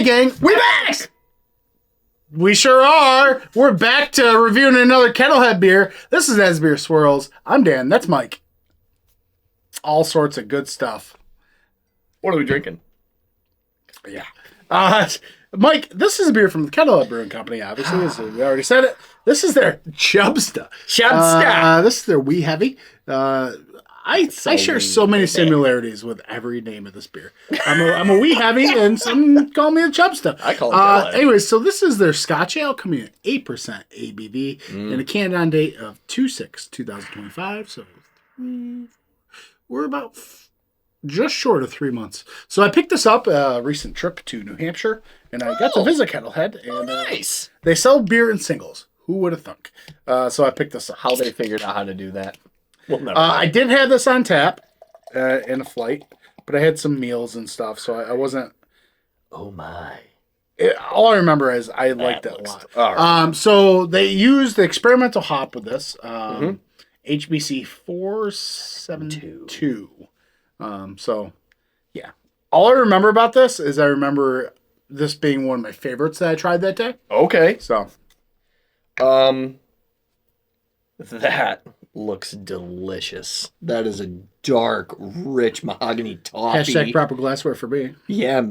Hey, gang, we back! We sure are. We're back to reviewing another Kettlehead beer. This is As Beer Swirls. I'm Dan. That's Mike. All sorts of good stuff. What are we drinking? Yeah. Mike, this is a beer from the Kettlehead Brewing Company, obviously, as we already said it. This is their Chubsta. This is their Wee Heavy. I share so many similarities with every name of this beer. I'm a Wee Heavy, and some call me a Chubsta. I call it anyways, so this is their Scotch Ale coming in 8% ABV and a can on date of 2/6/2025. So we're about just short of 3 months. So I picked this up a recent trip to New Hampshire, and I got to visit Kettlehead. And, nice. They sell beer in singles. Who would have thunk? So I picked this up. How they figured out how to do that. Well, I did have this on tap in a flight, but I had some meals and stuff, so I wasn't. Oh my! All I remember is I liked it a lot. Right. So they used the experimental hop with this HBC 472. So yeah, all I remember about this is I remember this being one of my favorites that I tried that day. Okay, so that looks delicious. That is a dark, rich mahogany toffee. Hashtag proper glassware for me. Yeah.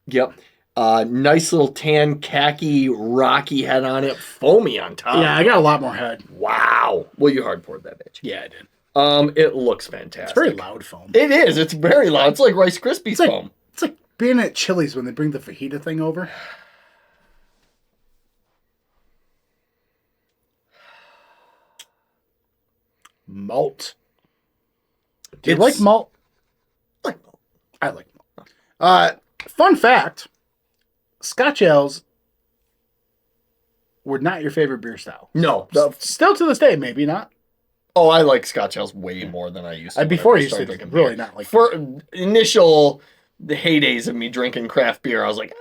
Yep. Nice little tan khaki rocky head on it. Foamy on top. Yeah, I got a lot more head. Wow. Well, you hard poured that bitch. Yeah, I did. It looks fantastic. It's very loud foam. It is. It's very loud. It's like Rice Krispies foam. It's like being at Chili's when they bring the fajita thing over. Malt. Do you like malt? I like malt. I like malt. Fun fact, Scotch ales were not your favorite beer style. No. Still to this day, maybe not. Oh, I like Scotch ales way more than I used to. Before I used to really beer. Not like for initial the heydays of me drinking craft beer, I was like,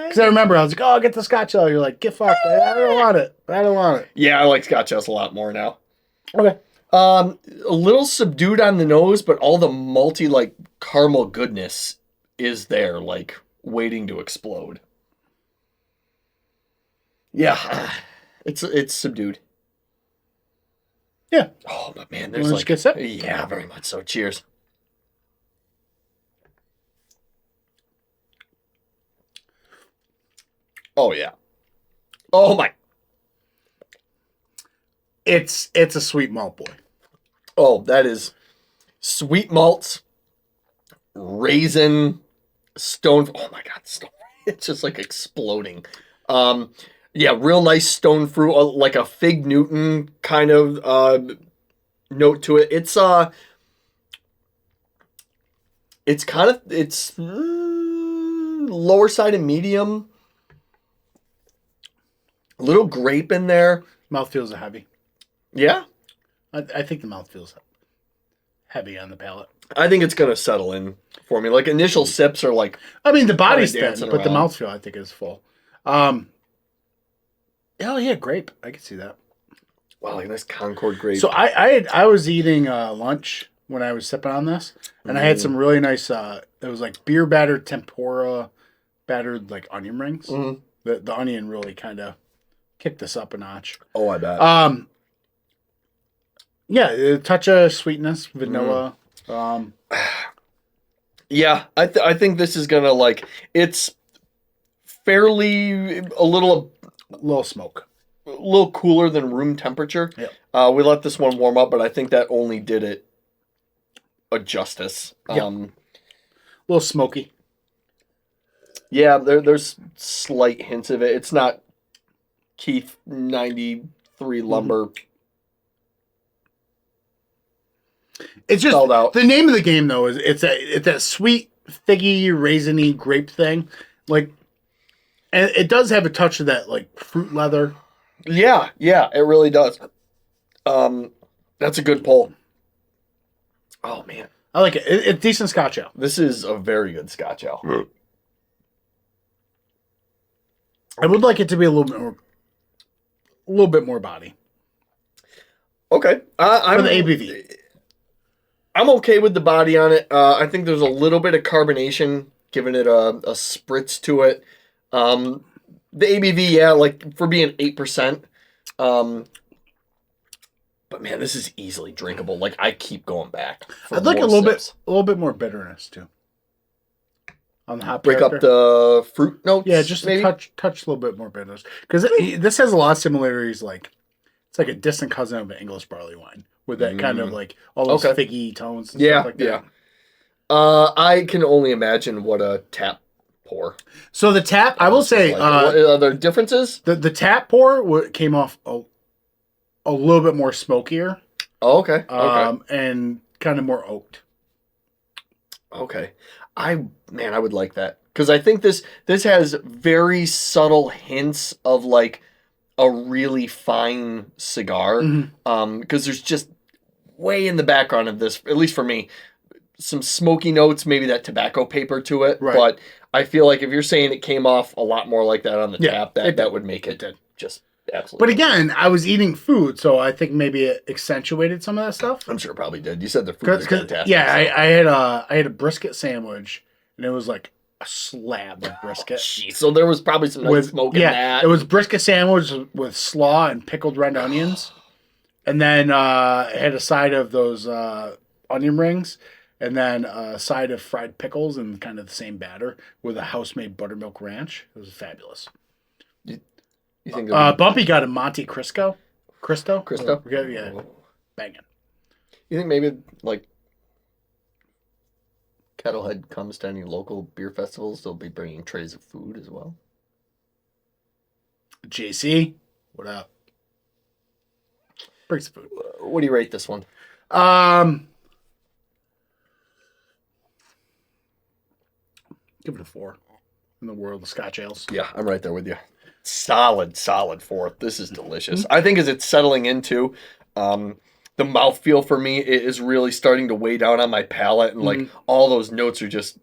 because I remember I was like, oh, I'll get the Scotch ale. You're like, get fucked. I don't want it. I don't want it. Yeah, I like Scotch ales a lot more now. Okay. A little subdued on the nose, but all the malty, like, caramel goodness is there, like, waiting to explode. Yeah, it's subdued. Yeah. Oh, but man, there's like... Get set? Yeah, very much so. Cheers. Oh, yeah. Oh, my... It's a sweet malt, boy. Oh, that is sweet malts, raisin, stone. Oh my God, stone! It's just like exploding. Yeah, real nice stone fruit, like a Fig Newton kind of note to it. It's lower side of medium. A little grape in there. Mouth feels heavy. Yeah. I think the mouth feels heavy on the palate. I think it's going to settle in for me. Like, initial sips are like... I mean, the body's thin, but the mouthfeel, I think, is full. Oh, yeah, grape. I can see that. Wow, like nice Concord grape. So I was eating lunch when I was sipping on this, and I had some really nice... it was like beer battered tempura battered, like, onion rings. Mm-hmm. The onion really kind of kicked this up a notch. Oh, I bet. Yeah, a touch of sweetness, vanilla. Yeah, I think this is gonna like it's fairly a little smoke, a little cooler than room temperature. Yep. We let this one warm up, but I think that only did it a justice. Yep. A little smoky. Yeah, there's slight hints of it. It's not Keith 93 lumber. Mm-hmm. It's just the name of the game, though, is it's that sweet, figgy, raisiny grape thing. Like, and it does have a touch of that like fruit leather. Yeah, it really does. That's a good pull. Oh man, I like it. It's decent Scotch ale. This is a very good Scotch ale. I would like it to be a little bit more body. Okay, for the ABV. I'm okay with the body on it. I think there's a little bit of carbonation giving it a spritz to it. The ABV, yeah, like for being 8%. But man, this is easily drinkable. Like I keep going back. I'd like a little bit more bitterness too. On the hop break character. Up the fruit notes. Yeah, just maybe? a touch a little bit more bitterness because this has a lot of similarities. Like it's like a distant cousin of an English barley wine with that kind of like all those figgy tones. And stuff like that. Yeah. I can only imagine what a tap pour. So the tap, I will say, like. Are there differences? The tap pour came off a little bit more smokier. Oh, okay. And kind of more oaked. Okay. I would like that because I think this has very subtle hints of like a really fine cigar. Because there's just way in the background of this, at least for me, some smoky notes, maybe that tobacco paper to it. Right. But I feel like if you're saying it came off a lot more like that on the tap, that would make it just absolutely. But again, I was eating food, so I think maybe it accentuated some of that stuff. I'm sure it probably did. You said the food was fantastic. Yeah, so. I had a brisket sandwich, and it was like a slab of brisket. So there was probably some nice smoke in that. It was brisket sandwich with slaw and pickled red onions, and then it had a side of those onion rings. And then a side of fried pickles and kind of the same batter with a house-made buttermilk ranch. It was fabulous. You think Bumpy got a Monte Cristo? Cristo? Yeah. Banging. You think maybe like Kettlehead comes to any local beer festivals, they'll be bringing trays of food as well? JC, what up? Bring some food. What do you rate this one? Give it a 4 in the world of Scotch ales. Yeah, I'm right there with you. Solid 4. This is delicious. I think as it's settling into, the mouthfeel for me is really starting to weigh down on my palate, and like all those notes are just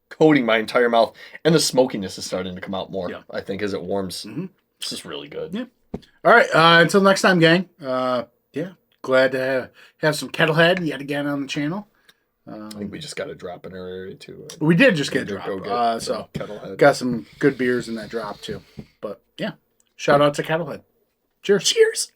coating my entire mouth, and the smokiness is starting to come out more. I think as it warms. This is really good. Yeah. All right. Until next time, gang. Glad to have some Kettlehead yet again on the channel. I think we just got a drop in our area too. We did just get a drop. So got some good beers in that drop too. But yeah, shout out to Kettlehead. Cheers.